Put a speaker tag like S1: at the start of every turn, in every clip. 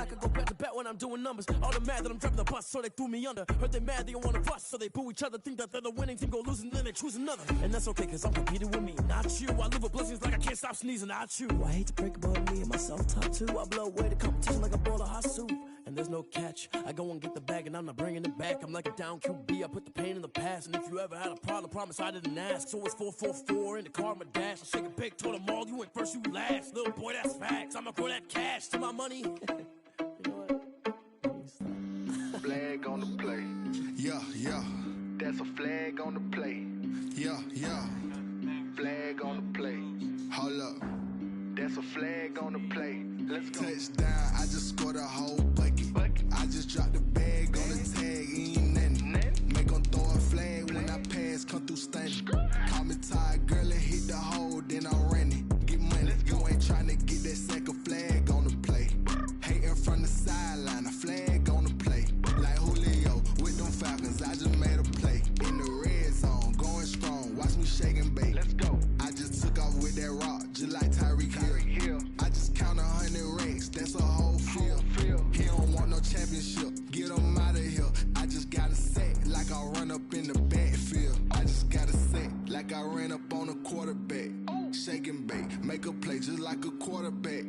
S1: I could go back to back when I'm doing numbers. All the mad that I'm driving the bus, so they threw me under. Heard they mad, they don't wanna bust, so they boo each other. Think that they're the winning team, go losing, then they choose another. And that's okay, cause I'm competing with me, not you. I live with blessings like I can't stop sneezing, not you. I hate to break about me and my self-talk too. I blow away the competition like a bowl of hot soup. And there's no catch. I go and get the bag and I'm not bringing it back. I'm like a down QB, I put the pain in the past. And if you ever had a problem, promise I didn't ask. So it's 4-4-4 in the car, my dash. I shake a big, told them all, you went first, you last. Little boy, that's facts. I'ma grow that cash to my money. You know what?
S2: Flag on the play.
S3: Yeah, yeah.
S2: That's a flag on the play.
S3: Yeah, yeah.
S2: Flag on the play.
S3: Hold up.
S2: That's a flag on the play. Let's go.
S3: Touchdown, I just scored a whole bucket. I just dropped the bag on the tag, ain't nothing. Make 'em throw a flag when I pass, come through stunning. Call me tired, girl, and hit the hole, then I'm running. Get money, you ain't tryna get that second flag on the play. Hating from the sideline, a flag on the play. Like Julio with them Falcons, I just made a play. In the red zone, going strong, watch me shake and bake.
S2: Let's go.
S3: I just took off with that rock, just like Tyreek Hill. I just count 100 racks, that's a whole field. He don't want no championship, get him out of here. I just got a set, like I run up in the backfield. I just got a set, like I ran up on a quarterback. Shake and bake, make a play just like a quarterback.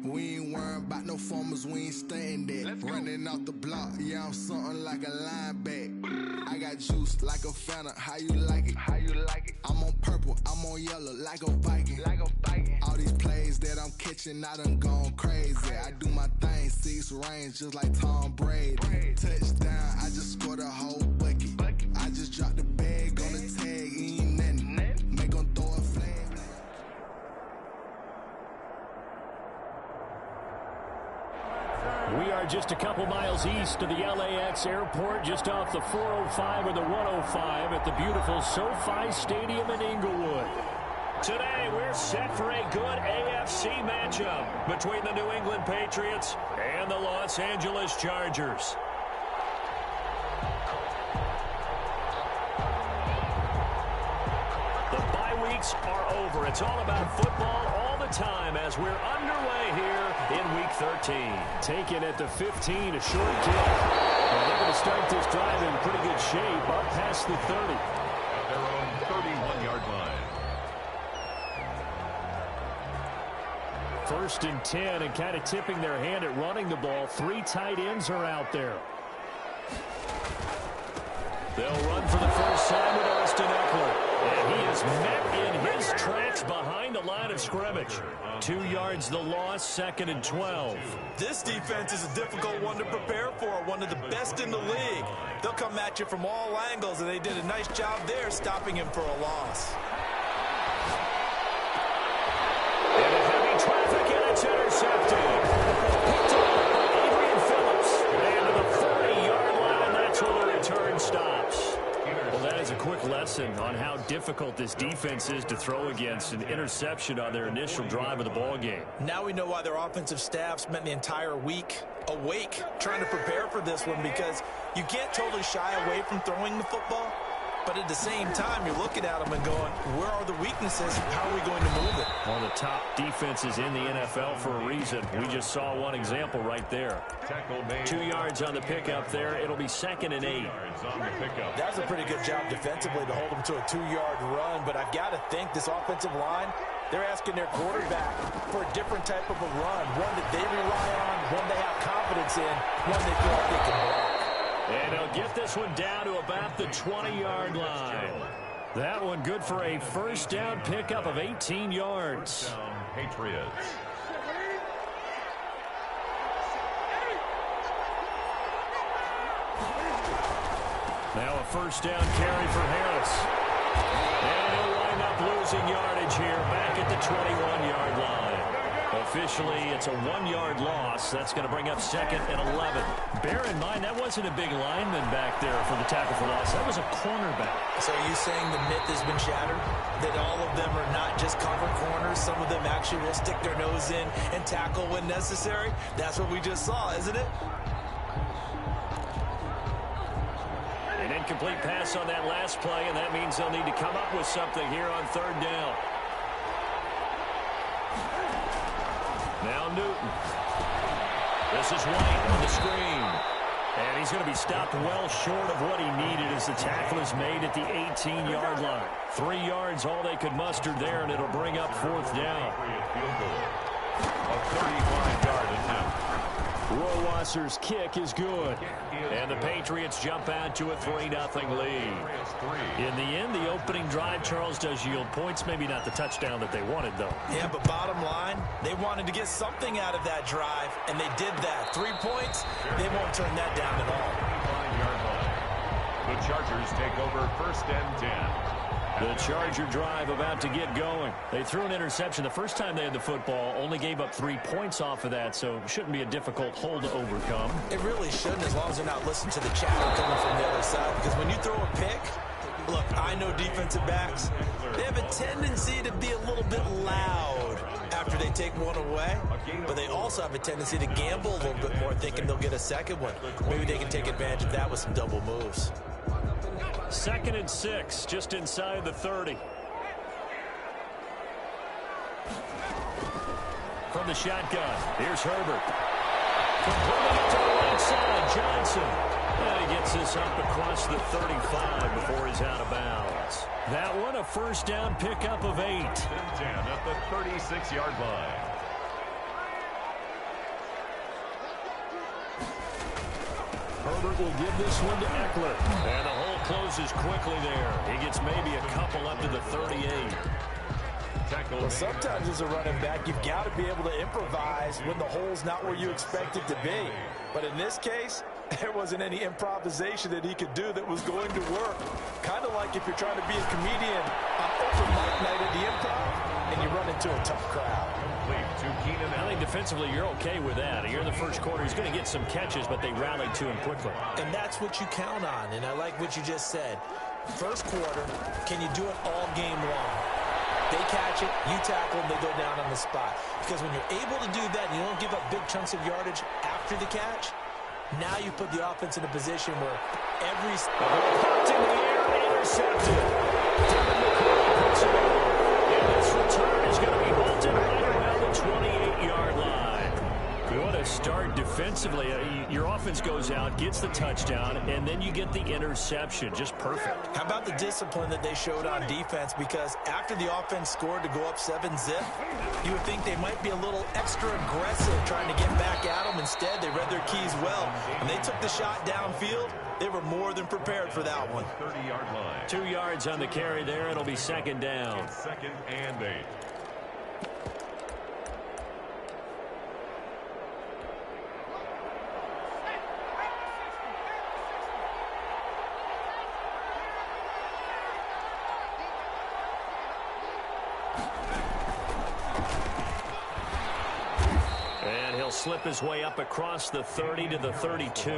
S3: We ain't worrying about no formers, we ain't staying there. Running off the block, yeah, I'm something like a linebacker. I got juice like a Fanta, how you like it?
S2: How you like it?
S3: I'm on purple, I'm on yellow, like a Viking.
S2: Like a Viking.
S3: All these plays that I'm catching, I done gone crazy. I do my thing, 6 range, just like Tom Brady. Touchdown, I just scored a whole bucket. I just dropped the bag on the tag, ain't nothing. Make 'em throw a flag.
S4: We are just a couple miles east of the LAX airport, just off the 405 or the 105 at the beautiful SoFi Stadium in Inglewood. Today, we're set for a good AFC matchup between the New England Patriots and the Los Angeles Chargers. The bye weeks are over. It's all about football all the time as we're underway here in Week 13. Taken at the 15, a short kick. Well, they're going to start this drive in pretty good shape, up past the 30.
S5: At their own 31-yard line.
S4: First and 10, and kind of tipping their hand at running the ball. 3 tight ends are out there. They'll run for the first time with Austin Eckler. And he is met in his tracks behind the line of scrimmage. 2 yards the loss, 2nd and 12.
S6: This defense is a difficult one to prepare for, one of the best in the league. They'll come at you from all angles, and they did a nice job there stopping him for a loss.
S4: And a heavy traffic, and it's intercepted. Picked up by Adrian Phillips. And to the 40-yard line, that's where the return stops. Well, that is a quick lesson on how difficult this defense is to throw against. An interception on their initial drive of the ball game.
S6: Now we know why their offensive staff spent the entire week awake trying to prepare for this one, because you can't totally shy away from throwing the football, but at the same time, you're looking at them and going, where are the weaknesses? How are we going to move it?
S4: One of the top defenses in the NFL for a reason. We just saw one example right there. 2 yards on the pickup there. It'll be 2nd and 8.
S6: That was a pretty good job defensively to hold them to a 2-yard run, but I've got to think this offensive line, they're asking their quarterback for a different type of a run, one that they rely on, one they have confidence in, one they feel like they can block.
S4: And they'll get this one down to about the 20-yard line. That one good for a first down pickup of 18 yards.
S5: First down, Patriots.
S4: Now a first down carry for Harris. And he'll wind up losing yardage here back at the 21-yard line. Officially, it's a 1-yard loss. That's going to bring up 2nd and 11. Bear in mind, that wasn't a big lineman back there for the tackle for loss. That was a cornerback.
S6: So are you saying the myth has been shattered? That all of them are not just cover corners? Some of them actually will stick their nose in and tackle when necessary? That's what we just saw, isn't it?
S4: An incomplete pass on that last play, and that means they'll need to come up with something here on 3rd down. Now Newton. This is White on the screen. And he's going to be stopped well short of what he needed as the tackle is made at the 18-yard line. 3 yards, all they could muster there, and it'll bring up 4th down.
S5: A 35-yard attempt.
S4: Rowasser's kick is good. And the Patriots jump out to a 3-0 lead. In the end, the opening drive, Charles, does yield points. Maybe not the touchdown that they wanted, though.
S6: Yeah, but bottom line, they wanted to get something out of that drive, and they did that. 3 points, they won't turn that down at all.
S5: 25-yard line. The Chargers take over 1st and 10.
S4: The Charger drive about to get going. They threw an interception the first time they had the football, only gave up 3 points off of that, so it shouldn't be a difficult hole to overcome.
S6: It really shouldn't, as long as they're not listening to the chatter coming from the other side, because when you throw a pick, look, I know defensive backs, they have a tendency to be a little bit loud after they take one away, but they also have a tendency to gamble a little bit more, thinking they'll get a second one. Maybe they can take advantage of that with some double moves.
S4: 2nd and 6, just inside the 30. From the shotgun, here's Herbert. Completing it to the right side, Johnson. And he gets this up across the 35 before he's out of bounds. That one, a 1st down pickup of 8.
S5: 10 at the 36-yard line.
S4: Herbert will give this one to Eckler. And the hole closes quickly there. He gets maybe a couple up to the 38.
S6: Well, sometimes as a running back, you've got to be able to improvise when the hole's not where you expect it to be. But in this case, there wasn't any improvisation that he could do that was going to work. Kind of like if you're trying to be a comedian on open mic night at the Improv and you run into a tough crowd.
S4: I think defensively you're okay with that. Here in the first quarter, he's going to get some catches, but they rallied to him quickly.
S6: And that's what you count on, and I like what you just said. First quarter, can you do it all game long? They catch it, you tackle them, they go down on the spot. Because when you're able to do that and you don't give up big chunks of yardage after the catch, now you put the offense in a position where every...
S4: Popped in the air, intercepted. Devin McCourty puts it over. And this return is going to be halted right around the 28-yard line. What a start defensively. Your offense goes out, gets the touchdown, and then you get the interception. Just perfect.
S6: How about the discipline that they showed on defense? Because after the offense scored to go up 7-zip, you would think they might be a little extra aggressive trying to get back at them. Instead, they read their keys well. When they took the shot downfield, they were more than prepared for that one.
S5: 30-yard line.
S4: 2 yards on the carry there. It'll be 2nd down.
S5: 2nd and 8.
S4: Slip his way up across the 30 to the 32.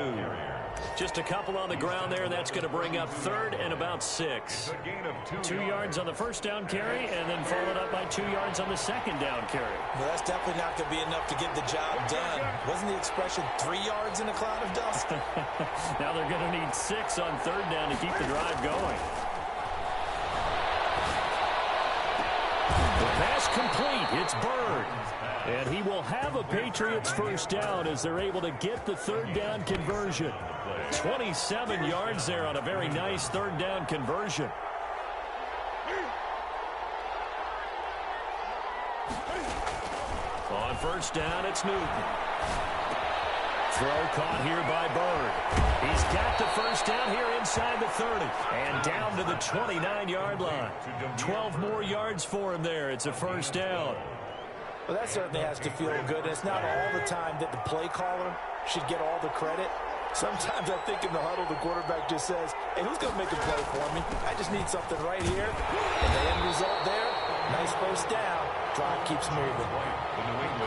S4: Just a couple on the ground there. That's going to bring up 3rd and about 6. 2 yards on the 1st down carry, and then followed up by 2 yards on the 2nd down carry.
S6: Well, that's definitely not going to be enough to get the job done. Wasn't the expression 3 yards in a cloud of dust?
S4: Now they're going to need 6 on 3rd down to keep the drive going. The pass complete. It's Bird. And he will have a Patriots 1st down as they're able to get the 3rd down conversion. 27 yards there on a very nice 3rd down conversion. On 1st down, it's Newton. Throw caught here by Bird. He's got the 1st down here inside the 30 and down to the 29-yard line. 12 more yards for him there. It's a 1st down.
S6: Well, that certainly has to feel good. It's not all the time that the play caller should get all the credit. Sometimes I think in the huddle, the quarterback just says, hey, who's going to make a play for me? I just need something right here. And the end result there, nice 1st down. Drive keeps moving.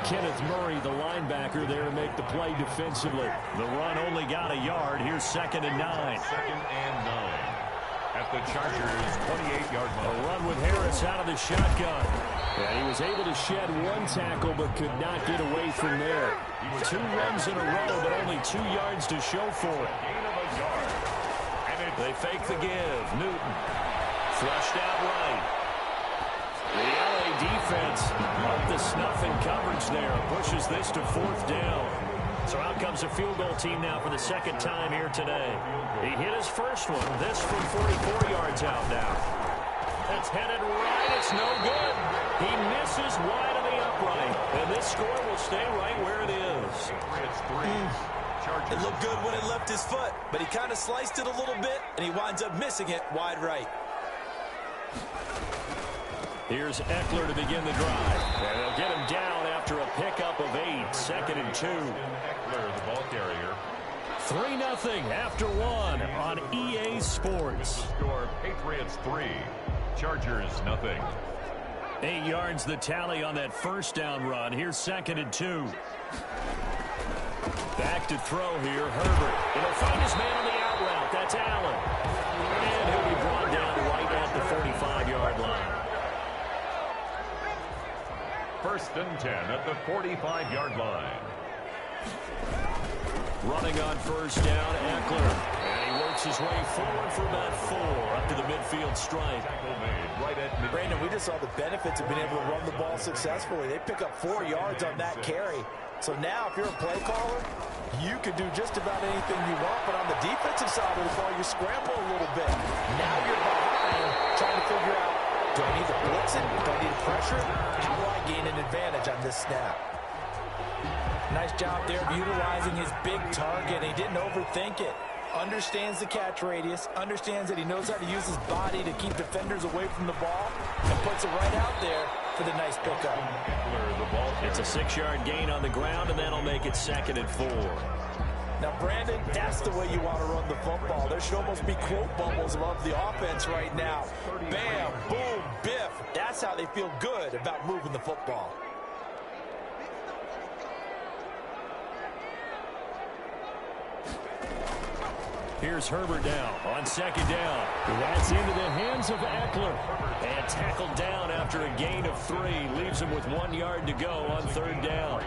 S4: Kenneth Murray, the linebacker, there to make the play defensively. The run only got a yard. Here's 2nd and 9.
S5: 2nd and 9. At the Chargers' 28-yard line.
S4: A run with Harris out of the shotgun. And he was able to shed 1 tackle but could not get away from there. 2 runs in a row, but only 2 yards to show for it. They fake the give. Newton flushed out right. The LA defense up the snuff in coverage there. Pushes this to 4th down. So out comes a field goal team now for the second time here today. He hit his first one. This from 44 yards out now. That's headed right. It's no good. He misses wide of the upright. And this score will stay right where it is.
S6: It looked good when it left his foot, but he kind of sliced it a little bit, and he winds up missing it wide right.
S4: Here's Eckler to begin the drive. And they'll get him down after a pickup of 8. 2nd and 2.
S5: Eckler, the ball carrier.
S4: 3-0 after 1 on EA Sports.
S5: Score Patriots 3, Chargers 0.
S4: 8 yards the tally on that first down run. Here's 2nd and 2. Back to throw here, Herbert. He'll find his man on the out route. That's Allen. And he'll be brought down right at the 45-yard line.
S5: 1st and 10 at the 45-yard line.
S4: Running on first down, Eckler. And he works his way forward for about 4 up to the midfield stripe.
S6: Brandon, we just saw the benefits of being able to run the ball successfully. They pick up 4 yards on that carry. So now, if you're a play caller, you can do just about anything you want. But on the defensive side of the ball, you scramble a little bit. Now you're behind, trying to figure out, do I need to blitz it? Do I need to pressure it? How do I gain an advantage on this snap? Nice job there of utilizing his big target. He didn't overthink it. Understands the catch radius, understands that he knows how to use his body to keep defenders away from the ball, and puts it right out there for the nice pickup.
S4: It's a 6-yard gain on the ground, and that'll make it 2nd and 4.
S6: Now, Brandon, that's the way you want to run the football. There should almost be quote bubbles above the offense right now. Bam, boom, biff. That's how they feel good about moving the football.
S4: Here's Herbert now on 2nd down. That's into the hands of Eckler. And tackled down after a gain of 3. Leaves him with 1 yard to go on 3rd down.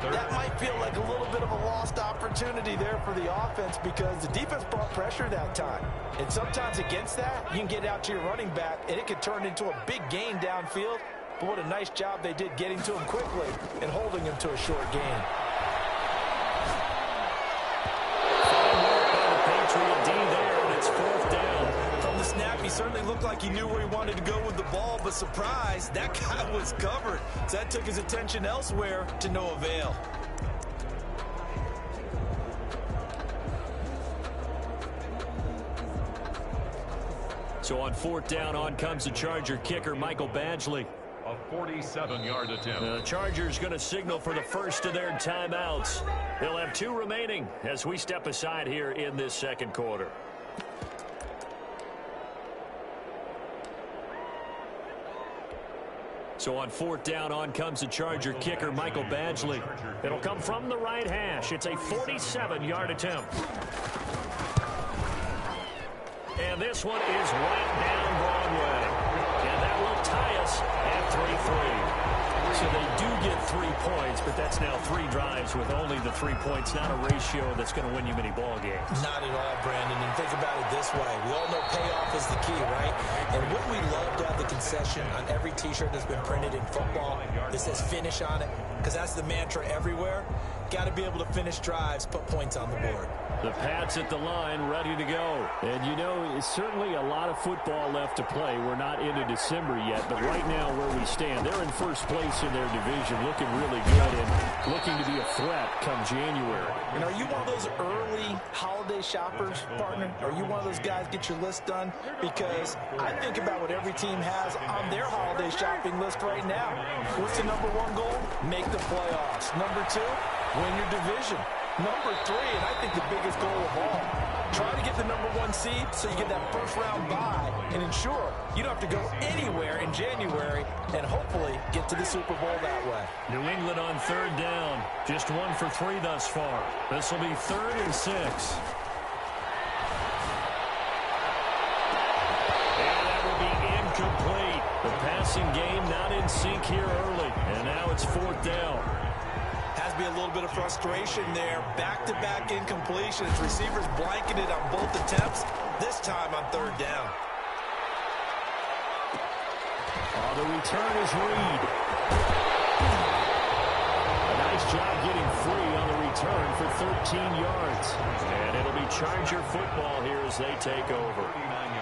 S6: That might feel like a little bit of a lost opportunity there for the offense because the defense brought pressure that time. And sometimes against that, you can get out to your running back, and it could turn into a big gain downfield. But what a nice job they did getting to him quickly and holding him to a short gain.
S4: Patriot D there, and it's 4th down.
S6: From the snap, he certainly looked like he knew where he wanted to go with the ball, but surprise, that guy was covered. So that took his attention elsewhere to no avail.
S4: So on 4th down, on comes the Charger kicker, Michael Badgley.
S5: A 47-yard attempt.
S4: The Chargers going to signal for the first of their timeouts. They'll have 2 remaining as we step aside here in this 2nd quarter. So on 4th down, on comes the Charger kicker, Michael Badgley. It'll come from the right hash. It's a 47-yard attempt. And this one is right down Broadway. And that will tie us at 3-3. So they do get 3 points, but that's now 3 drives with only the 3 points, not a ratio that's going to win you many ball games.
S6: Not at all, Brandon. And think about it this way. We all know payoff is the key, right? And wouldn't we love to have the concession on every T-shirt that's been printed in football that says finish on it? Because that's the mantra everywhere. Got to be able to finish drives, put points on the board.
S4: The Pats at the line, ready to go. And, you know, it's certainly a lot of football left to play. We're not into December yet, but right now where we stand, they're in first place in their division, looking really good and looking to be a threat come January.
S6: And are you one of those early holiday shoppers, partner? Are you one of those guys get your list done? Because I think about what every team has on their holiday shopping list right now. What's the number 1 goal? Make the playoffs. Number 2, win your division. Number 3, and I think the biggest goal of all, try to get the number 1 seed so you get that first-round bye and ensure you don't have to go anywhere in January and hopefully get to the Super Bowl that way.
S4: New England on 3rd down. Just 1 for 3 thus far. This will be 3rd and 6. And that will be incomplete. The passing game not in sync here early. And now it's 4th down.
S6: Be a little bit of frustration there. Back-to-back incompletions. Receivers blanketed on both attempts, this time on 3rd down.
S4: The return is Reed. A nice job getting free on the 13 yards. And it'll be Charger football here as they take over.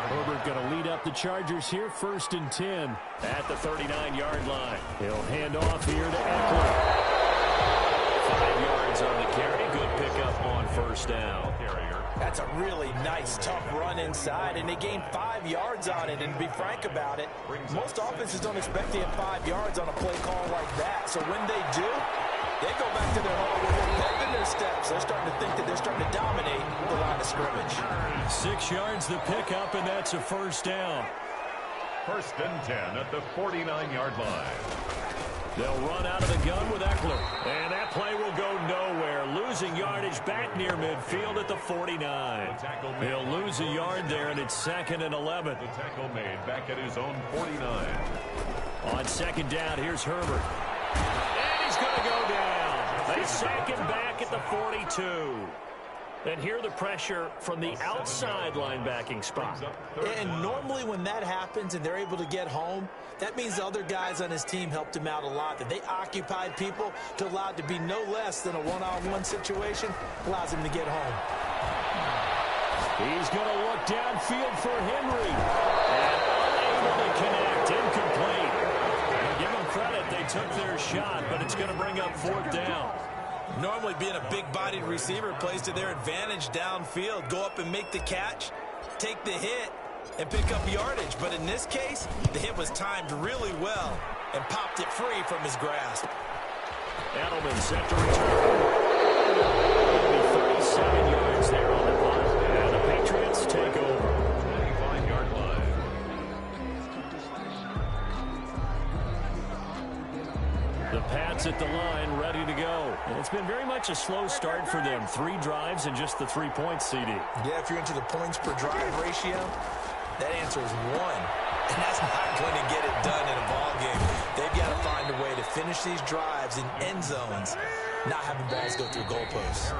S4: Herbert going to lead up the Chargers here, 1st and 10 at the 39-yard line. He'll hand off here to Eckler. 5 yards on the carry. Good pickup on 1st down.
S6: That's a really nice, tough run inside, and they gained 5 yards on it. And to be frank about it, most offenses don't expect to get 5 yards on a play call like that. So when they do, they go back to their hole with their pep in their steps. They're starting to think that they're starting to dominate the line of scrimmage.
S4: 6 yards the pickup, and that's a 1st down.
S5: 1st and 10 at the 49-yard line.
S4: They'll run out of the gun with Eckler. And that play will go nowhere. Losing yardage back near midfield at the 49. He'll lose a yard there, and it's 2nd and 11.
S5: The tackle made back at his own 49.
S4: On 2nd down, here's Herbert. And he's going to go down. They sack him back at the 42. And here the pressure from the outside linebacking spot.
S6: And normally when that happens and they're able to get home, that means the other guys on his team helped him out a lot. That they occupied people to allow it to be no less than a one-on-one situation, allows him to get home.
S4: He's going to look downfield for Henry. And unable to connect. Incomplete. Now give them credit. They took their shot, but it's going to bring up 4th down.
S6: Normally being a big-bodied receiver plays to their advantage downfield. Go up and make the catch, take the hit, and pick up yardage. But in this case, the hit was timed really well and popped it free from his grasp.
S4: Edelman set to return. It'll be 37 yards there on the punt. And the Patriots take over.
S5: 25-yard line.
S4: The Pats at the line, ready to go. And it's been very much a slow start for them. 3 drives and just the 3 points, CD.
S6: Yeah, if you're into the points per drive ratio, that answer is 1. And that's not going to get it done in a ball game. They've got to find a way to finish these drives in end zones, not having balls go through goalposts.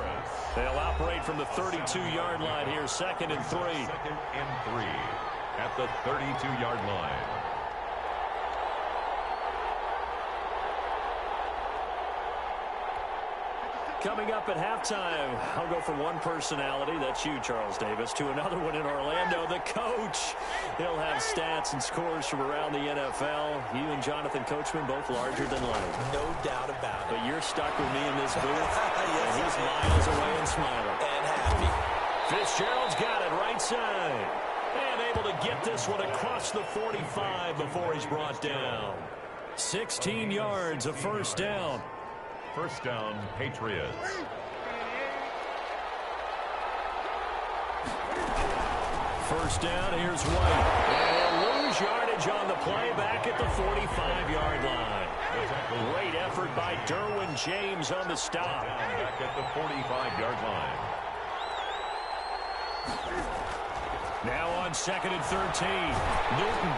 S4: They'll operate from the 32-yard line here, 2nd and 3.
S5: 2nd and 3 at the 32-yard line.
S4: Coming up at halftime, I'll go from one personality, that's you, Charles Davis, to another one in Orlando, the coach. He'll have stats and scores from around the NFL. You and Jonathan Coachman, both larger than life.
S6: No doubt about it.
S4: But you're stuck with me in this booth,
S6: Yes,
S4: and he's miles away and smiling.
S6: And happy.
S4: Fitzgerald's got it right side. And able to get this one across the 45 before he's brought down. 16 yards, a 1st down.
S5: 1st down, Patriots.
S4: First down, here's White. And he'll lose yardage on the play back at the 45-yard line. Great effort by Derwin James on the stop.
S5: Back at the 45-yard line.
S4: Now on 2nd and 13. Newton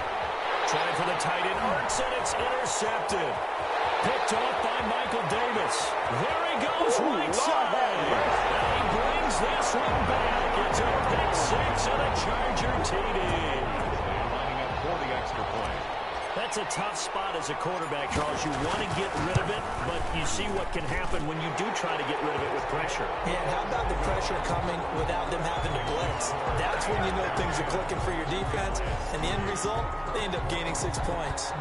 S4: trying for the tight end. Hurts, and it's intercepted. Picked off by Michael Davis. There he goes, right side. And he brings this one back. It's a pick 6 and a Charger TD.
S5: Lining up for the extra point.
S4: That's a tough spot as a quarterback, Charles. You want to get rid of it, but you see what can happen when you do try to get rid of it with pressure.
S6: Yeah, and how about the pressure coming without them having to blitz? That's when you know things are clicking for your defense, and the end result, they end up gaining 6 points.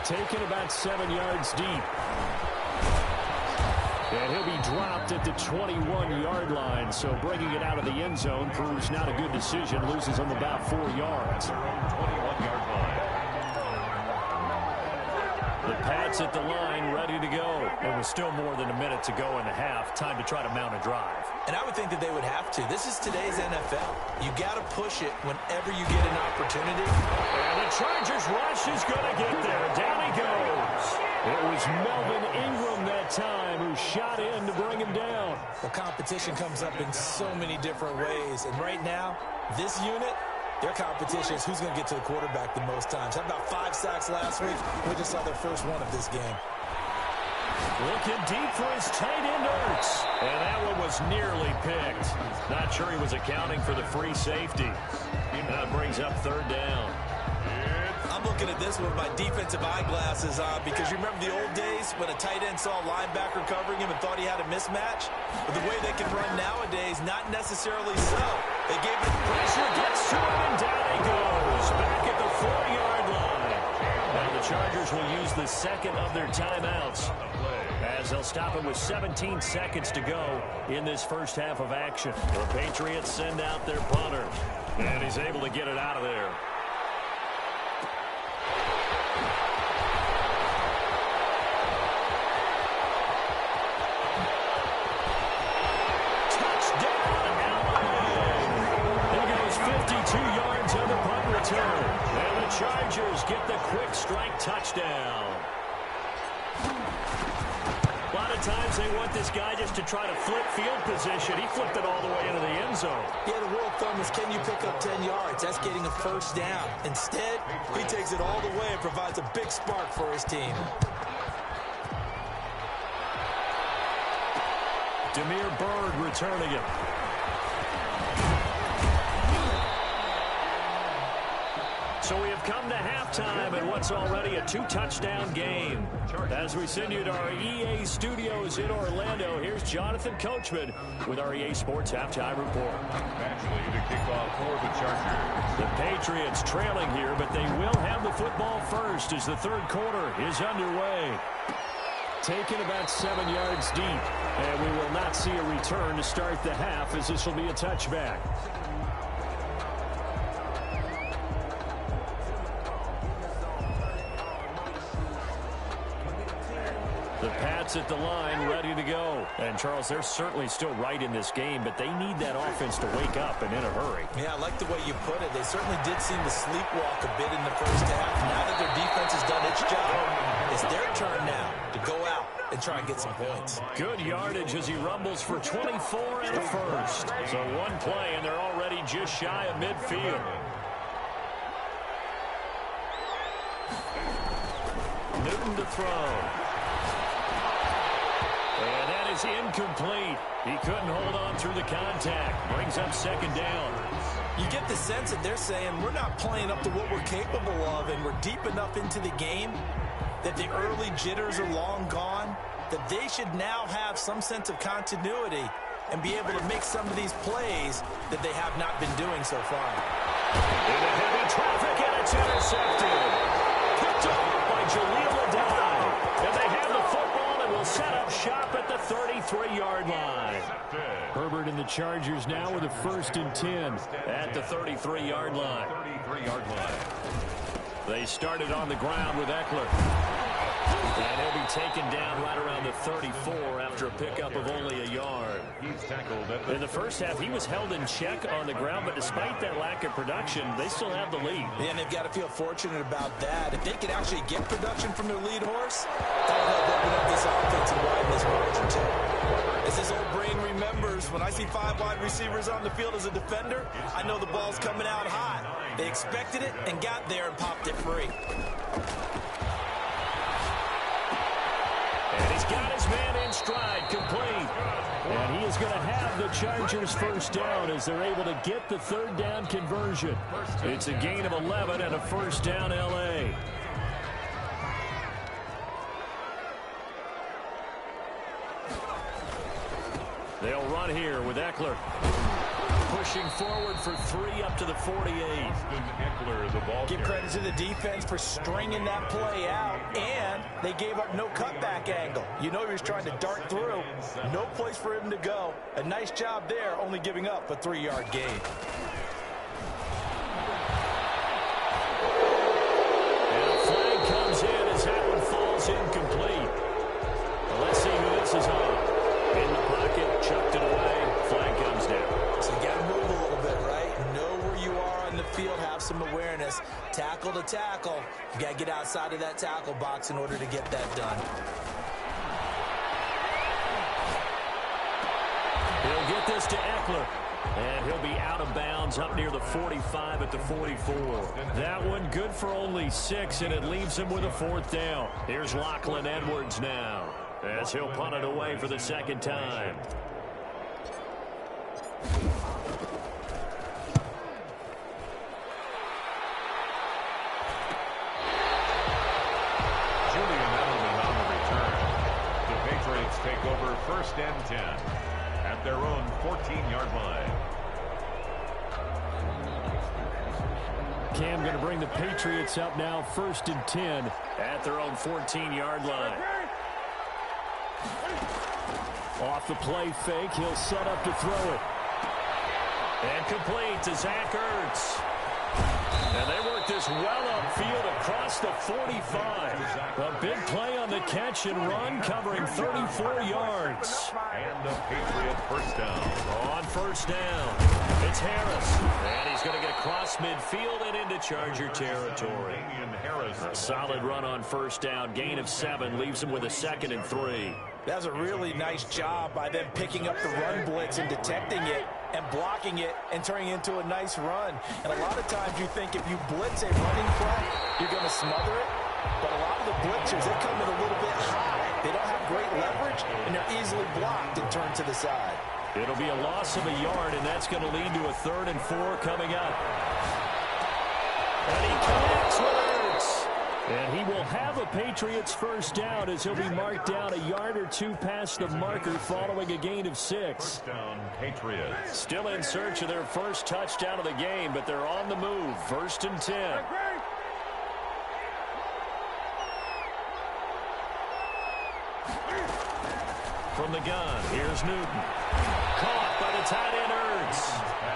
S4: Taken about 7 yards deep. And he'll be dropped at the 21-yard line. So bringing it out of the end zone proves not a good decision. Loses him about 4 yards.
S5: 21-yard line.
S4: The Pats at the line, ready to go. It was still more than a minute to go in the half. Time to try to mount a drive.
S6: And I would think that they would have to. This is today's NFL. You got to push it whenever you get an opportunity.
S4: And the Chargers rush is going to get there. Down he goes. It was Melvin Ingram that time who shot in to bring him down.
S6: Well, competition comes up in so many different ways. And right now, this unit, their competition is who's going to get to the quarterback the most times. How about 5 sacks last week? We just saw their first one of this game.
S4: Looking deep for his tight end, Ertz. And that one was nearly picked. Not sure he was accounting for the free safety. That brings up 3rd down.
S6: I'm I'm looking at this with my defensive eyeglasses on because you remember the old days when a tight end saw a linebacker covering him and thought he had a mismatch? But the way they can run nowadays, not necessarily so. They gave it
S4: pressure, gets to him, and down he goes. Back at the 4-yard line. Now the Chargers will use the second of their timeouts as they'll stop him with 17 seconds to go in this first half of action. The Patriots send out their punter, and he's able to get it out of there. And the Chargers get the quick strike touchdown. A lot of times they want this guy just to try to flip field position. He flipped it all the way into the end zone.
S6: Yeah, the rule of thumb is can you pick up 10 yards? That's getting a first down. Instead, he takes it all the way and provides a big spark for his team.
S4: Demir Bird returning it. So we have come to halftime in what's already a 2-touchdown game. As we send you to our EA studios in Orlando, here's Jonathan Coachman with our EA Sports Halftime Report.
S5: Actually, to kick off for the Chargers.
S4: The Patriots trailing here, but they will have the football first as the third quarter is underway. Taken about 7 yards deep, and we will not see a return to start the half as this will be a touchback. The Pats at the line, ready to go. And, Charles, they're certainly still right in this game, but they need that offense to wake up and in a hurry.
S6: Yeah, I like the way you put it. They certainly did seem to sleepwalk a bit in the first half. Now that their defense has done its job, it's their turn now to go out and try and get some points.
S4: Good yardage as he rumbles for 24 and a first. So one play, and they're already just shy of midfield. Newton to throw. And that is incomplete. He couldn't hold on through the contact. Brings up second down.
S6: You get the sense that they're saying we're not playing up to what we're capable of, and we're deep enough into the game that the early jitters are long gone, that they should now have some sense of continuity and be able to make some of these plays that they have not been doing so far.
S4: Into heavy traffic, and it's intercepted. Picked off by Jaleel Adai. And they have the football and will set up shop at the 33-yard line. Herbert and the Chargers now with a 1st and 10 at the 33-yard line. They started on the ground with Eckler. And he'll be taken down right around the 34 after a pickup of only a yard. In the first half, he was held in check on the ground, but despite that lack of production, they still have the lead.
S6: And they've got to feel fortunate about that. If they can actually get production from their lead horse, that'll help open up this offense and widen this margin too. As this old brain remembers, when I see 5 wide receivers on the field as a defender, I know the ball's coming out hot. They expected it and got there and popped it free.
S4: And he's got his man in stride, complete. And he is going to have the Chargers first down as they're able to get the 3rd down conversion. It's a gain of 11 and a first down L.A. They'll run here with Eckler. Pushing forward for 3 up to the 48.
S6: Give credit to the defense for stringing that play out, and they gave up no cutback angle. You know he was trying to dart through. No place for him to go. A nice job there, only giving up a 3-yard gain.
S4: And a flag comes in as that one falls incomplete. Well, let's see who this is on. In the pocket, chucked it away. Flag comes down.
S6: So you got to move a little bit, right? Know where you are on the field, have some awareness. Tackle to tackle. You got to get outside of that tackle box in order to get that done.
S4: He'll get this to Eckler. And he'll be out of bounds up near the 45 at the 44. That one good for only 6, and it leaves him with a 4th down. Here's Lachlan Edwards now as he'll punt it away for the 2nd time.
S5: Patriots take over 1st and 10 at their own 14-yard line.
S4: Cam going to bring the Patriots up now 1st and 10 at their own 14-yard line. Off the play fake, he'll set up to throw it. And complete to Zach Ertz. And they work this well upfield across the 45. A big play on the catch and run, covering 34 yards.
S5: And a Patriot first down.
S4: On first down, it's Harris. And he's going to get across midfield and into Charger territory. A solid run on first down. Gain of 7 leaves him with a 2nd and 3.
S6: That's a really nice job by them picking up the run blitz and detecting it and blocking it and turning it into a nice run. And a lot of times you think if you blitz a running play, you're going to smother it. But a lot of the blitzers, they come in a little bit high. They don't have great leverage, and they're easily blocked and turned to the side.
S4: It'll be a loss of a yard, and that's going to lead to a 3rd and 4 coming up. And he connects with Ertz. And he will have a Patriots first down as he'll be marked down a yard or 2 past the marker following a gain of 6.
S5: First down, Patriots.
S4: Still in search of their first touchdown of the game, but they're on the move. 1st and 10. From the gun, here's Newton. Caught by the tight end Ertz.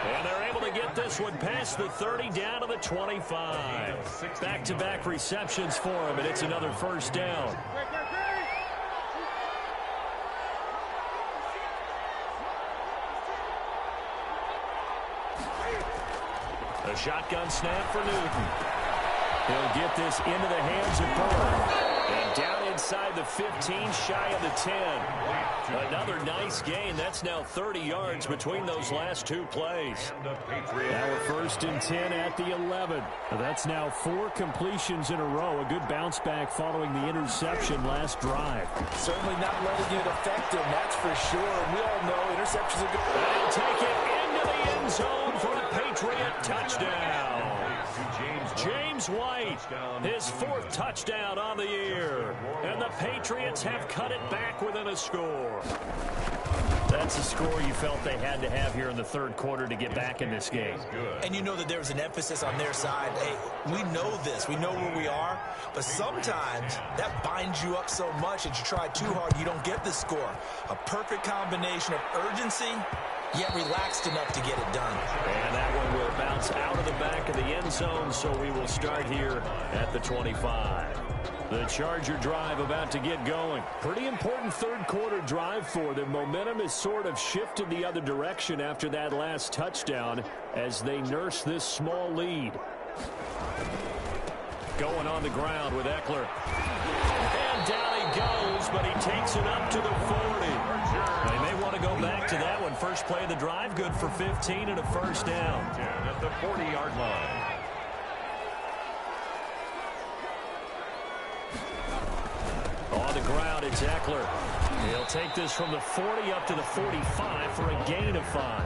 S4: And they're able to get this one past the 30 down to the 25. Back-to-back receptions for him, and it's another first down. A shotgun snap for Newton. He'll get this into the hands of Boyz. And down inside the 15, shy of the 10. Another nice gain. That's now 30 yards between those last 2 plays. Now we're 1st and 10 at the 11. That's now 4 completions in a row. A good bounce back following the interception last drive.
S6: Certainly not letting it affect him, that's for sure. We all know interceptions are good.
S4: And take it into the end zone for a Patriot touchdown. James White, his 4th touchdown on the year. And the Patriots have cut it back within a score. That's a score you felt they had to have here in the 3rd quarter to get back in this game.
S6: And you know that there was an emphasis on their side. Hey, we know this. We know where we are. But sometimes that binds you up so much that you try too hard, you don't get the score. A perfect combination of urgency, yet relaxed enough to get it done.
S4: And that one will bounce out of the back of the end zone, so we will start here at the 25. The Charger drive about to get going. Pretty important 3rd quarter drive for them. Momentum has sort of shifted the other direction after that last touchdown as they nurse this small lead. Going on the ground with Eckler. And down he goes, but he takes it up to the 40. They may want to go back to that one. First play of the drive, good for 15 and a first down.
S5: At the 40-yard line.
S4: On the ground, it's Eckler. He'll take this from the 40 up to the 45 for a gain of 5.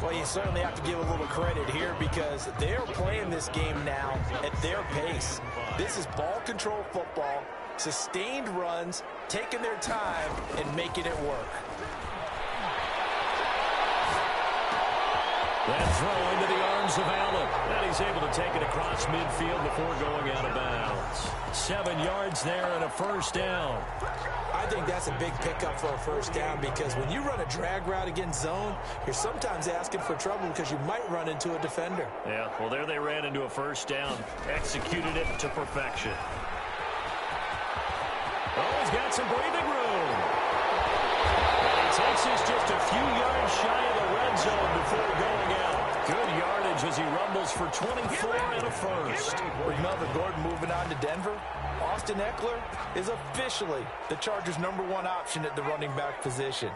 S6: Well, you certainly have to give a little credit here because they're playing this game now at their pace. This is ball control football, sustained runs, taking their time, and making it work.
S4: That throw into the arms of Allen. And he's able to take it across midfield before going out of bounds. 7 yards there and a first down.
S6: I think that's a big pickup for a first down because when you run a drag route against zone, you're sometimes asking for trouble because you might run into a defender.
S4: Yeah, well, there they ran into a first down. Executed it to perfection. Oh, he's got some breathing room. And he takes this just a few yards shy of the red zone before going out. Good yardage as he rumbles for 24 and a first.
S6: With Melvin Gordon moving on to Denver, Austin Eckler is officially the Chargers' #1 option at the running back position.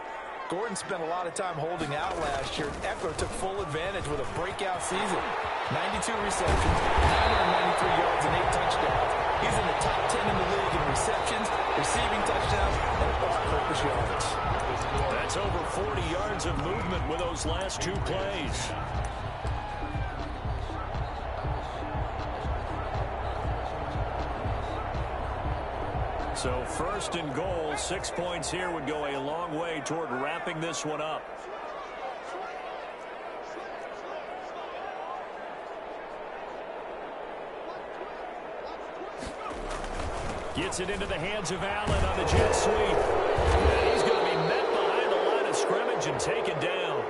S6: Gordon spent a lot of time holding out last year. Eckler took full advantage with a breakout season. 92 receptions, 993 yards, and 8 touchdowns. He's in the top 10 in the league in receptions, receiving touchdowns, and all-purpose yards.
S4: That's over 40 yards of movement with those last 2 plays. So first and goal, 6 points here would go a long way toward wrapping this one up. Gets it into the hands of Allen on the jet sweep. And he's going to be met behind the line of scrimmage and taken down.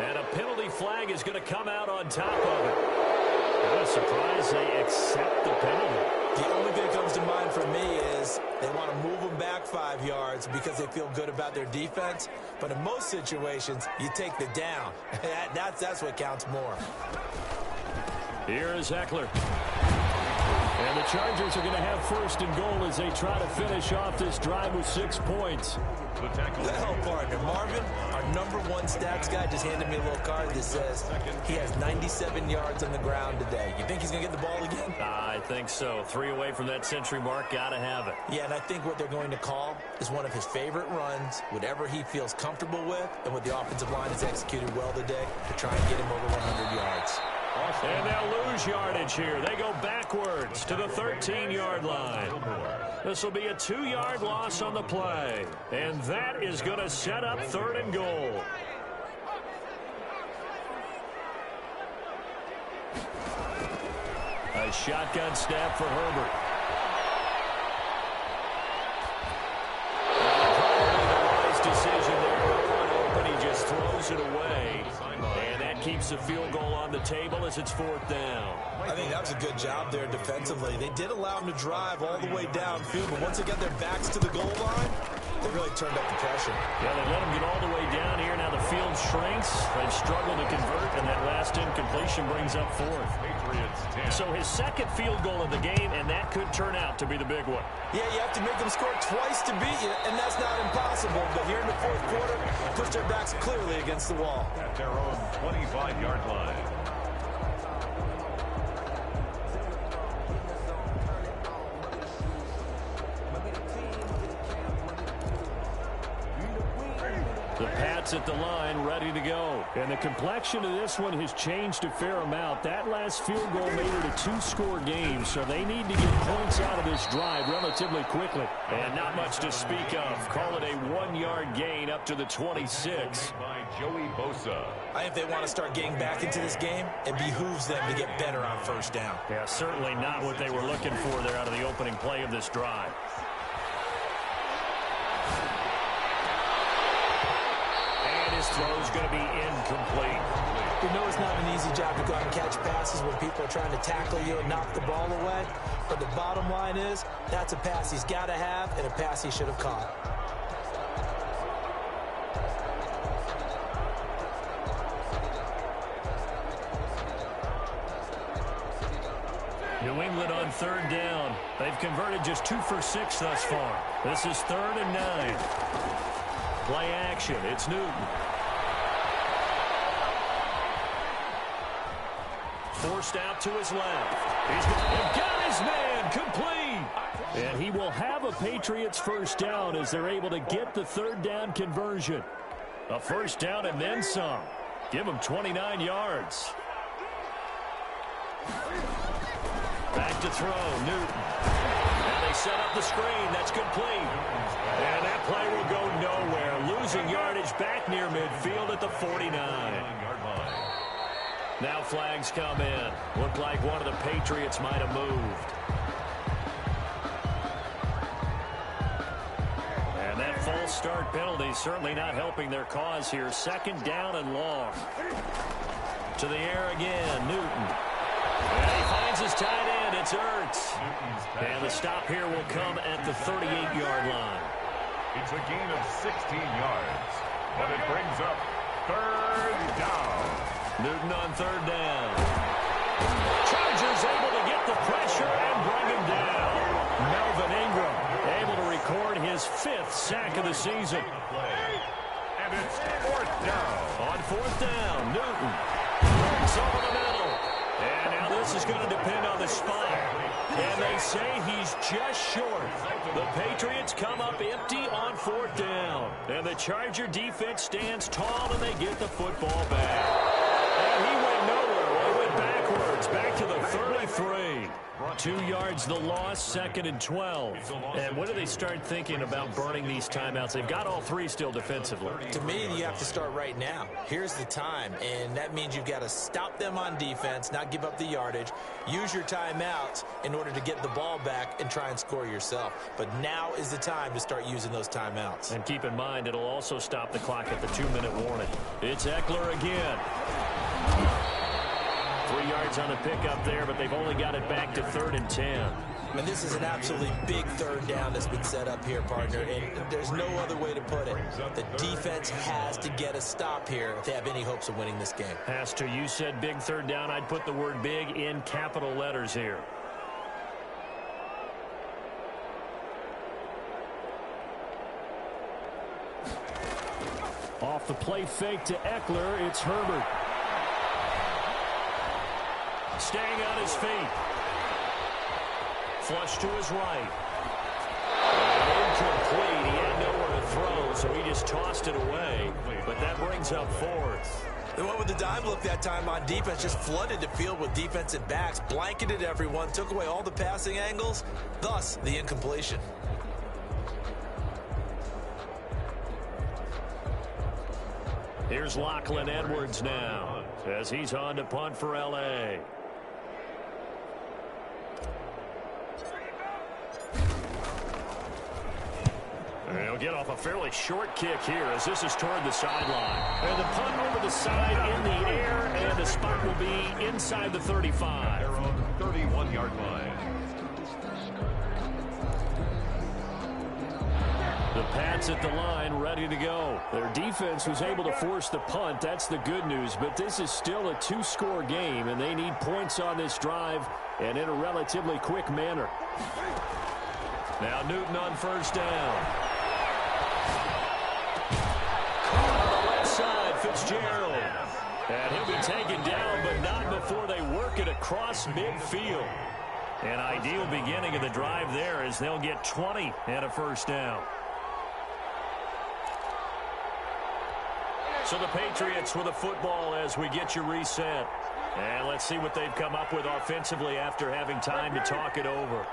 S4: And a penalty flag is going to come out on top of it. What a surprise they accept the penalty.
S6: The only thing that comes to mind for me is they want to move them back 5 yards because they feel good about their defense. But in most situations, you take the down. That's what counts more.
S4: Here is Eckler. And the Chargers are going to have first and goal as they try to finish off this drive with 6 points.
S6: The help partner, Marvin, our #1 stats guy, just handed me a little card that says he has 97 yards on the ground today. You think he's going to get the ball again?
S4: I think so. 3 away from that century mark. Got to have it.
S6: Yeah, and I think what they're going to call is one of his favorite runs, whatever he feels comfortable with, and what the offensive line has executed well today to try and get him over 100 yards.
S4: And they'll lose yardage here. They go backwards to the 13-yard line. This will be a 2-yard loss on the play. And that is going to set up 3rd and goal. A shotgun snap for Herbert. Probably the wise decision there. But he just throws it away. And that keeps the field goal on the table as it's 4th down.
S6: I think that was a good job there defensively. They did allow him to drive all the way downfield, but once they got their backs to the goal line, they really turned up the pressure.
S4: Yeah, they let him get all the way down here. Now the field shrinks. They've struggled to convert, and that last incompletion brings up 4th.
S5: Patriots 10.
S4: So his 2nd field goal of the game, and that could turn out to be the big one.
S6: Yeah, you have to make them score twice to beat you, and that's not impossible. But here in the 4th quarter, push their backs clearly against the wall.
S5: At their own 25-yard line.
S4: The Pats at the line, ready to go. And the complexion of this one has changed a fair amount. That last field goal made it a 2-score game, so they need to get points out of this drive relatively quickly. And not much to speak of. Call it a 1-yard gain up to the 26.
S5: By Joey Bosa.
S6: I think if they want to start getting back into this game, it behooves them to get better on 1st down.
S4: Yeah, certainly not what they were looking for there out of the opening play of this drive. His throw is going to be incomplete.
S6: You know it's not an easy job to go out and catch passes when people are trying to tackle you and knock the ball away. But the bottom line is, that's a pass he's got to have and a pass he should have caught.
S4: New England on 3rd down. They've converted just 2 for 6 thus far. This is 3rd and 9. Play action. It's Newton. Forced out to his left. He's got his man complete. And he will have a Patriots 1st down as they're able to get the 3rd down conversion. A 1st down and then some. Give him 29 yards. Back to throw, Newton. And they set up the screen. That's complete. And that play will go nowhere. Losing yardage back near midfield at the 49-yard line. Now flags come in. Looked like one of the Patriots might have moved. And that false start penalty certainly not helping their cause here. 2nd down and long. To the air again, Newton. And he finds his tight end. It's Ertz. And the stop here will come at the 38-yard line.
S5: It's a gain of 16 yards, but it brings up 3rd down.
S4: Newton on 3rd down. Chargers able to get the pressure and bring him down. Melvin Ingram able to record his 5th sack of the season.
S5: And it's 4th down.
S4: On 4th down, Newton breaks over the middle. And now this is going to depend on the spot. And they say he's just short. The Patriots come up empty on 4th down. And the Charger defense stands tall and they get the football back. And he went nowhere. He went backwards. It's back to the 33. 2 yards the loss, 2nd and 12. And when do they start thinking about burning these timeouts? They've got all 3 still defensively.
S6: To me, you have to start right now. Here's the time, and that means you've got to stop them on defense, not give up the yardage, use your timeouts in order to get the ball back and try and score yourself. But now is the time to start using those timeouts.
S4: And keep in mind, it'll also stop the clock at the 2-minute warning. It's Eckler again. 3 yards on the pickup there, but they've only got it back to 3rd and 10.
S6: And this is an absolutely big 3rd down that's been set up here, partner, and there's no other way to put it. The defense has to get a stop here if they have any hopes of winning this game.
S4: Has to. You said big 3rd down. I'd put the word big in capital letters here. Off the play fake to Eckler, it's Herbert. Staying on his feet. Flush to his right. Incomplete. He had nowhere to throw, so he just tossed it away. But that brings up 4th.
S6: They went with the dime look that time on defense, just flooded the field with defensive backs, blanketed everyone, took away all the passing angles, thus the incompletion.
S4: Here's Lachlan Edwards now as he's on to punt for L.A. And he'll get off a fairly short kick here as this is toward the sideline. And the punt over the side in the air, and the spot will be inside the 35.
S5: They're on the 31-yard line.
S4: The Pats at the line, ready to go. Their defense was able to force the punt. That's the good news. But this is still a 2-score game, and they need points on this drive and in a relatively quick manner. Now Newton on 1st down. Caught on the left side, Fitzgerald. And he'll be taken down, but not before they work it across midfield. An ideal beginning of the drive there as they'll get 20 and a 1st down. So the Patriots with a football as we get you reset. And let's see what they've come up with offensively after having time to talk it over.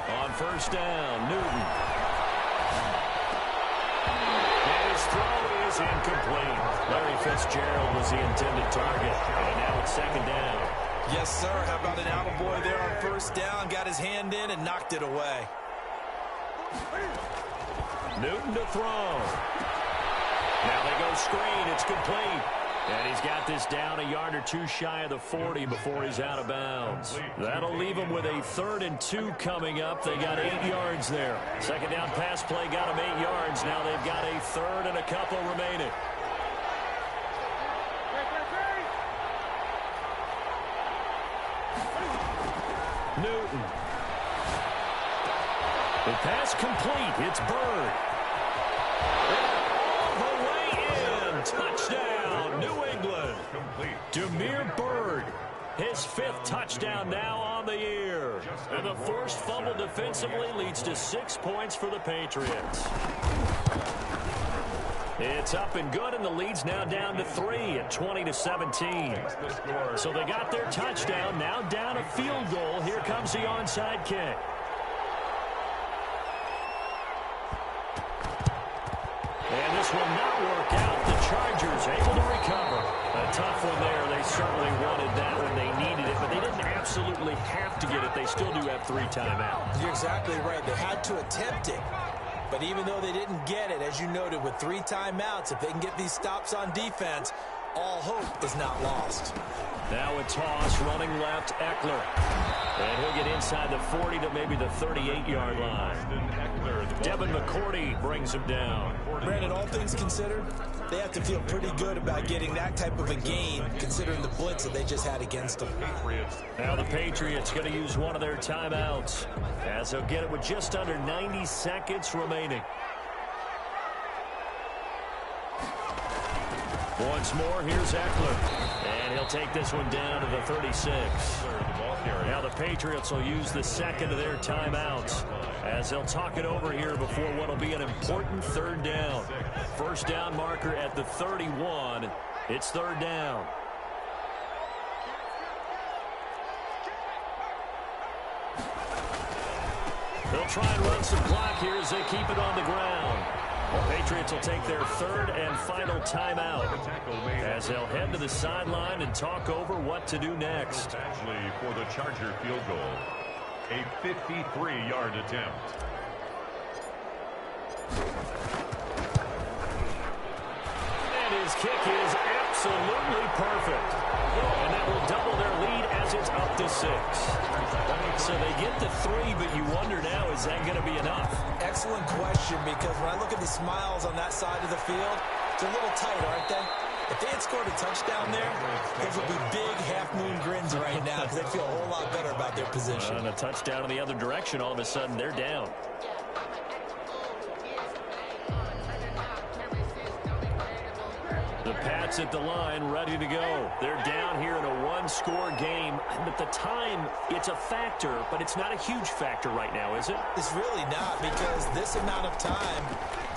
S4: On 1st down, Newton. And his throw is incomplete. Larry Fitzgerald was the intended target. And now it's 2nd down.
S6: Yes, sir. How about an attaboy there on 1st down? Got his hand in and knocked it away.
S4: Newton to throw. Now they go screen. It's complete. And he's got this down a yard or 2 shy of the 40 before he's out of bounds. That'll leave him with a 3rd and 2 coming up. They got 8 yards there. 2nd down pass play got him 8 yards. Now they've got a 3rd and a couple remaining. Newton. The pass complete. It's Bird. All the way in. Touchdown, New England. Demir Bird. His 5th touchdown now on the year. And the forced fumble defensively leads to 6 points for the Patriots. It's up and good, and the lead's now down to 3 at 20-17. So they got their touchdown, now down a field goal. Here comes the onside kick. And this will not work out. The Chargers able to recover. A tough one there. They certainly wanted that when they needed it, but they didn't absolutely have to get it. They still do have 3 timeouts.
S6: You're exactly right. They had to attempt it. But even though they didn't get it, as you noted, with 3 timeouts, if they can get these stops on defense, all hope is not lost.
S4: Now a toss, running left, Eckler. And he'll get inside the 40 to maybe the 38-yard line. Devin McCourty brings him down.
S6: Brandon, all things considered, they have to feel pretty good about getting that type of a gain, considering the blitz that they just had against them.
S4: Now the Patriots going to use one of their timeouts, as they'll get it with just under 90 seconds remaining. Once more, here's Eckler. And he'll take this one down to the 36. Now the Patriots will use the 2nd of their timeouts, as they'll talk it over here before what will be an important 3rd down. 1st down marker at the 31. It's 3rd down. They'll try and run some clock here as they keep it on the ground. The Patriots will take their third and final timeout as they'll head to the sideline and talk over what to do next.
S5: Actually, for the Charger field goal, a 53-yard attempt.
S4: And his kick is absolutely perfect. And that will double their lead as it's up to 6. So they get to 3, but you wonder now, is that going to be enough?
S6: Excellent question, because when I look at the smiles on that side of the field, it's a little tight, aren't they? If they had scored a touchdown there, those would be big half-moon grins right now because they'd feel a whole lot better about their position.
S4: And a touchdown in the other direction, all of a sudden they're down. The Pats at the line, ready to go. They're down here in a one-score game. But the time, it's a factor, but it's not a huge factor right now, is it?
S6: It's really not, because this amount of time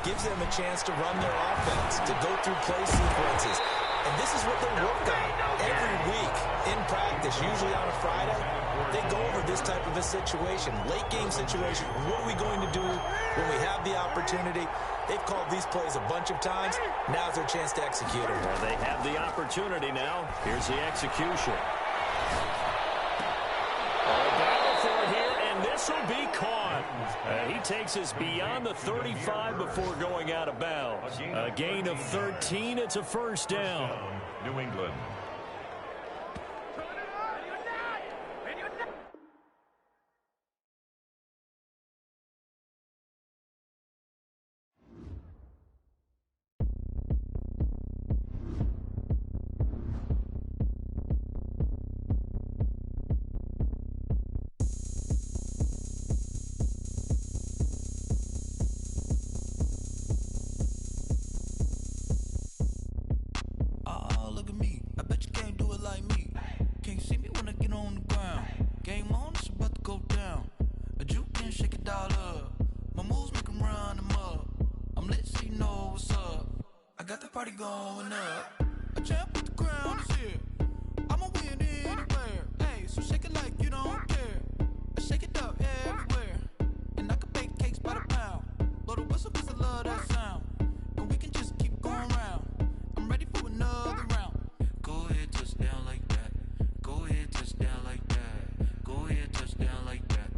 S6: gives them a chance to run their offense, to go through play sequences. And this is what they work on every week in practice, usually on a Friday. They go over this type of a situation, late-game situation. What are we going to do when we have the opportunity? They've called these plays a bunch of times. Now's their chance to execute them.
S4: Well, they have the opportunity now. Here's the execution. Battle for it here, and this will be caught. He takes us beyond the 35 before going out of bounds. A gain of 13. It's a first down.
S5: New England.
S7: Going up, a champ with the crown is here. I'ma win anywhere. Hey, so shake it like you don't care. I shake it up everywhere, and I can bake cakes by the pound. Blow the whistle 'cause I love that sound, and we can just keep going round. I'm ready for another round. Go ahead, touch down like that. Go ahead, touch down like that. Go ahead, touch down like that.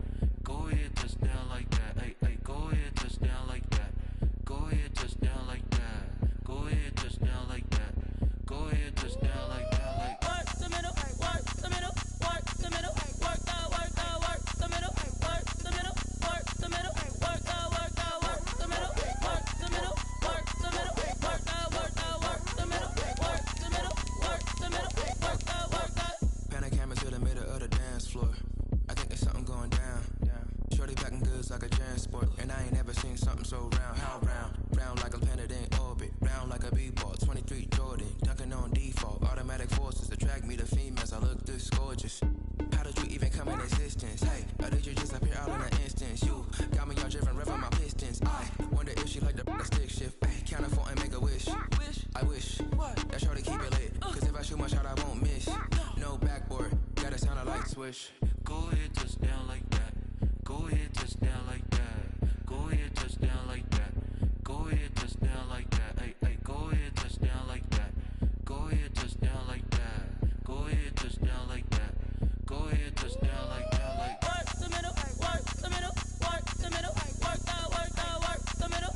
S7: Go ahead, touch down like that. Hey, hey, go ahead, touch down like that. Go ahead, touch down like that. Go ahead, touch down like that. Go ahead, touch down like that. Like work the middle, work the middle, work the middle, work the middle, work the middle, work the middle, work the middle, work the middle, work the middle, work the middle, work the middle, work the middle, work the.
S8: Panic hammer to the middle of the dance floor. I think there's something going down. Shorty packing goods like a transport, and I ain't never seen something so round. How round? Round like a planet in orbit, round like a b-ball. 23 Jordan, dunking on default. Automatic forces attract me to females. I look this gorgeous. How did you even come in existence? Hey, or did you just appear out in an instance? You got me all driven, revving my pistons. I wonder if she like the stick shift. Hey, count it for and make a wish. I wish that shorty keep it lit. 'Cause if I shoot my shot, I won't miss. No backboard, gotta sound a light switch.
S7: Go ahead, touch down like that. Go ahead, touch down like that. Go ahead, touch down like that. Go ahead, touch down like that. Hey, hey, go ahead, touch down like that. Go ahead, touch down like that. Go ahead, touch down like that. Go ahead, touch down like that. Like work the middle, work the middle, work the middle, work the middle, work the middle,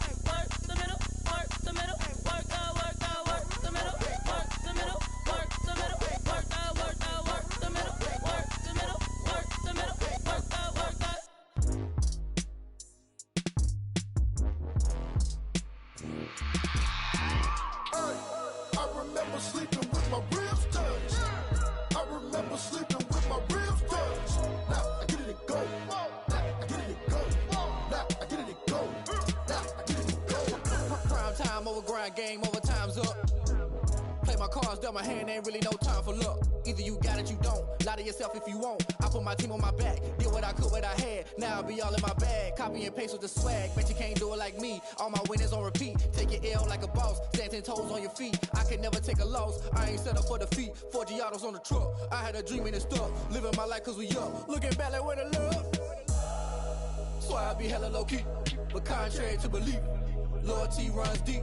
S7: work the middle, work the middle, work the middle, work the middle, work the middle, work the middle, work the middle, work the.
S3: I remember sleeping with my ribs touched. I remember sleeping with my ribs touched. Now I get it to go. Now I get it to go. Now I get it to go. Now I get it to go.
S1: Prime time over grind game, over time's up. Play my cards, dealt my hand, ain't really no time for luck. Either you got it, you don't. Lie to yourself if you won't. I put my team on my back, did what I could, what I had. Now I'll be all in my bag. Copy and paste with the swag. Bet you can't do it like me. All my winners on repeat. Take your L like a boss. Stand 10 toes on your feet. I can never take a loss. I ain't set up for defeat. 4 Giottos on the truck. I had a dream and it stuck. Living my life 'cause we up. Looking back like where the love.
S7: why I be hella low-key. But contrary to belief, loyalty runs deep.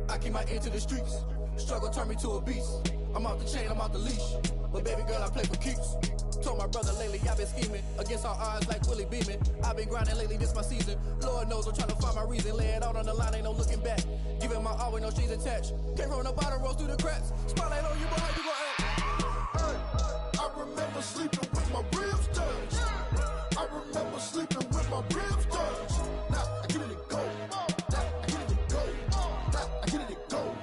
S7: I keep my ear to the streets. Struggle turned me to a beast. I'm off the chain, I'm off the leash. But baby girl, I play for keeps. Told my brother lately, I've been scheming against all odds like Willie Beeman. I've been grinding lately, this my season. Lord knows I'm trying to find my reason. Lay it out on the line, ain't no looking back. Giving my all with no strings attached. Came from the bottom, rose through the cracks. Spotlight on you, boy, how you gon' act?
S3: I remember sleeping with my ribs touched. I remember sleeping with my ribs touched. Now I get it go. Now I get it go. Now I get it go.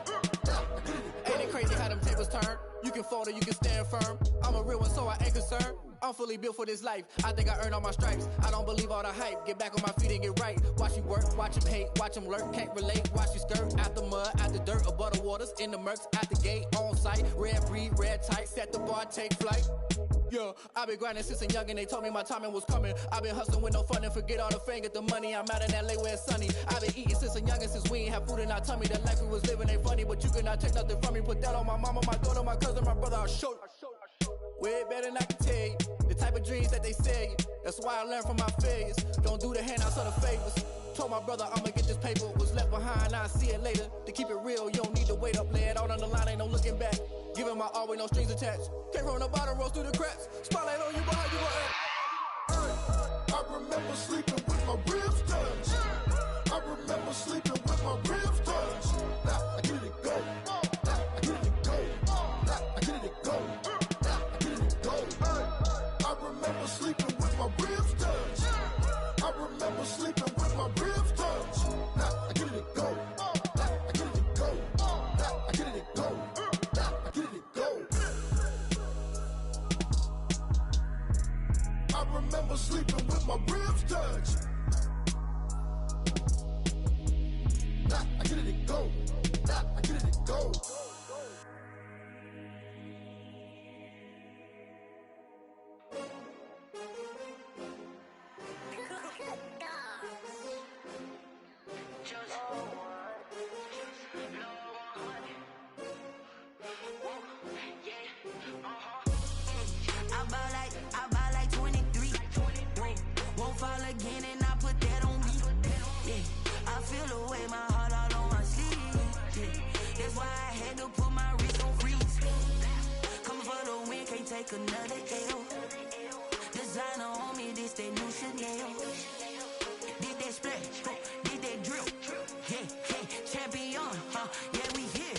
S3: Now I get it go.
S7: Ain't it crazy how them tables turn? You can fold or you can stand firm. I'm a real one, so I ain't concerned. I'm fully built for this life. I think I earned all my stripes. I don't believe all the hype. Get back on my feet and get right. Watch you work, watch him hate, watch him lurk. Can't relate, watch you skirt. Out the mud, out the dirt, above the waters, in the murks, out the gate, on site. Red breed, red tight, set the bar, take flight. Yeah, I've been grinding since a young and they told me my timing was coming. I've been hustling with no fun and forget all the fame, get the money. I'm out in LA where it's sunny. I've been eating since a young and since we ain't have food in our tummy. The life we was living ain't funny, but you cannot take nothing from me. Put that on my mama, my daughter, my cousin, my brother, I'll show you. Way better than I can tell you. The type of dreams that they sell you. That's why I learned from my failures. Don't do the handouts or the favors. Told my brother I'ma get this paper. Was left behind, I'll see it later. To keep it real, you don't need to wait up. Lay it out on the line, ain't no looking back. Giving my all with no strings attached. Came from the bottom, rose through the cracks. Spotlight on you, boy, how you gon' act?
S3: I remember sleeping with my ribs touched. I remember sleeping with my ribs touched. Now I get it go. Now I get it go. Now I get it go. Now I get it go. I remember sleeping with my ribs touched. I remember sleeping with my ribs touched. Now I get it go. Now I get it go. Now I get it go. Now I get it go. I remember sleeping with my ribs touched. Now I get it go. Now I get it go.
S9: I buy like 23. Won't fall again and I put that on me. Yeah, I feel the way my heart all on my sleeve. Yeah, that's why I had to put my wrist on freeze. Coming for the win, can't take another L. Designer on me, this that new Chanel. Did that splash, did that drill. Yeah, champion, yeah, we here.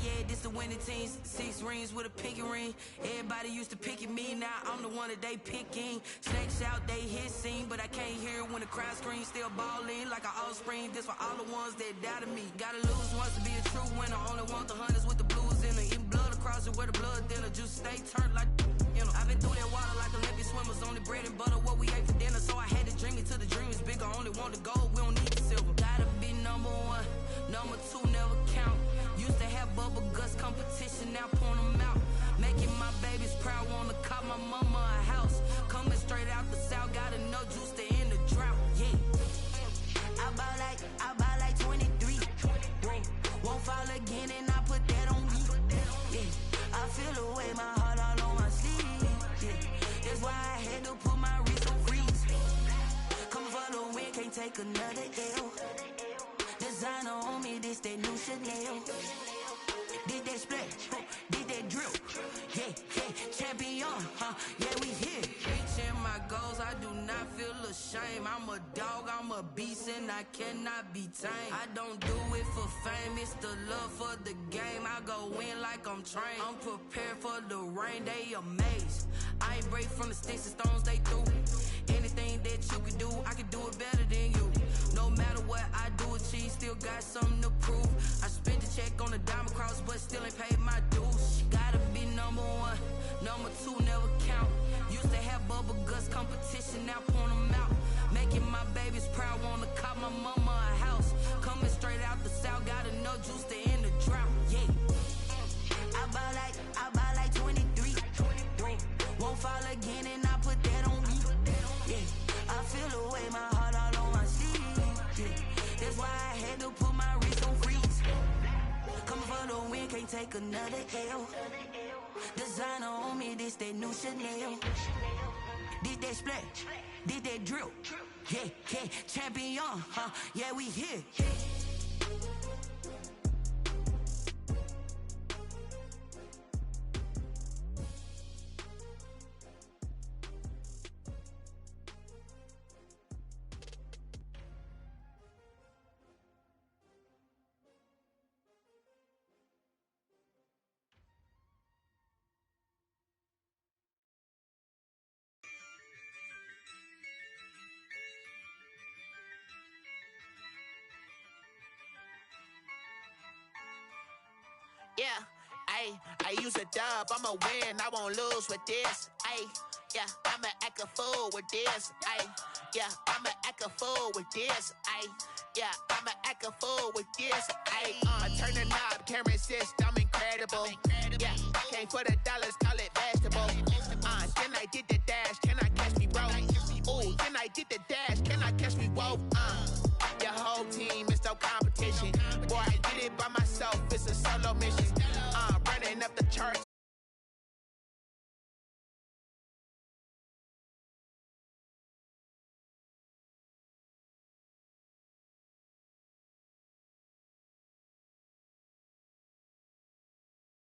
S9: Yeah, this the winning teams. 6 rings with a pinky ring. Everybody used to picking me, now I'm the one that they picking. Snakes out, they hit scene, but I can't hear it when the crowd screams. Still balling like an offspring. This for all the ones that doubted me. Gotta lose once to be a true winner. Only want the hunters with the blues in it. Eating blood across it where the blood dinner. Juice stay turned like you know. I've been through that water like Olympic swimmers. Only bread and butter what we ate for dinner. So I had to dream it till the dream is bigger. Only want the gold, we don't need the silver. Gotta be number 1, number 2 never count. Used to have bubble guts competition, now point them out. Making my babies proud, wanna call my mama a house. Coming straight out the south, got enough juice to end the drought. Yeah, I buy like 23. Won't fall again and I put that on me. Yeah, I feel the way my heart all on my sleeve. Yeah, that's why I had to put my wrist on freeze. Coming for the win, can't take another L. Designer on me, this that new Chanel. Did that splash, did that drill. Yeah, champion, yeah, we here. Reaching my goals, I do not feel ashamed. I'm a dog, I'm a beast, and I cannot be tamed. I don't do it for fame, it's the love for the game. I go in like I'm trained. I'm prepared for the rain, they amazed. I ain't break from the sticks and stones they threw. Anything that you can do, I can do it better than you. No matter what I do achieve, still got something to prove. I spent the check on the diamond cross, but still ain't paid my dues. Gotta be number 1, number 2 never count. Used to have bubble guts competition, now point them out. Making my babies proud, wanna call my mama a house. Coming straight out the south, got enough juice to end the drought. Yeah, I buy like 23. Won't fall again and I put that on me. Yeah, I feel the way my heart all on my sleeve. Yeah, that's why I had to put my wrist on freeze. Coming for the win, can't take another L. Designer on me, this that new Chanel. Did that splash, did that drill. yeah, champion, huh? Yeah, we here.
S10: Yeah, I use a dub, I'ma win, I won't lose with this. Yeah, I'ma act a fool with this. Yeah, I'ma act a fool with this. Yeah, I'ma act a fool with this. I turn the knob, can't resist, I'm incredible. Yeah, came for the dollars, call it vegetable. Then I did the dash, can I catch me, bro? Ooh, then I did the dash, can I catch me, whoa? Your whole team is so competent.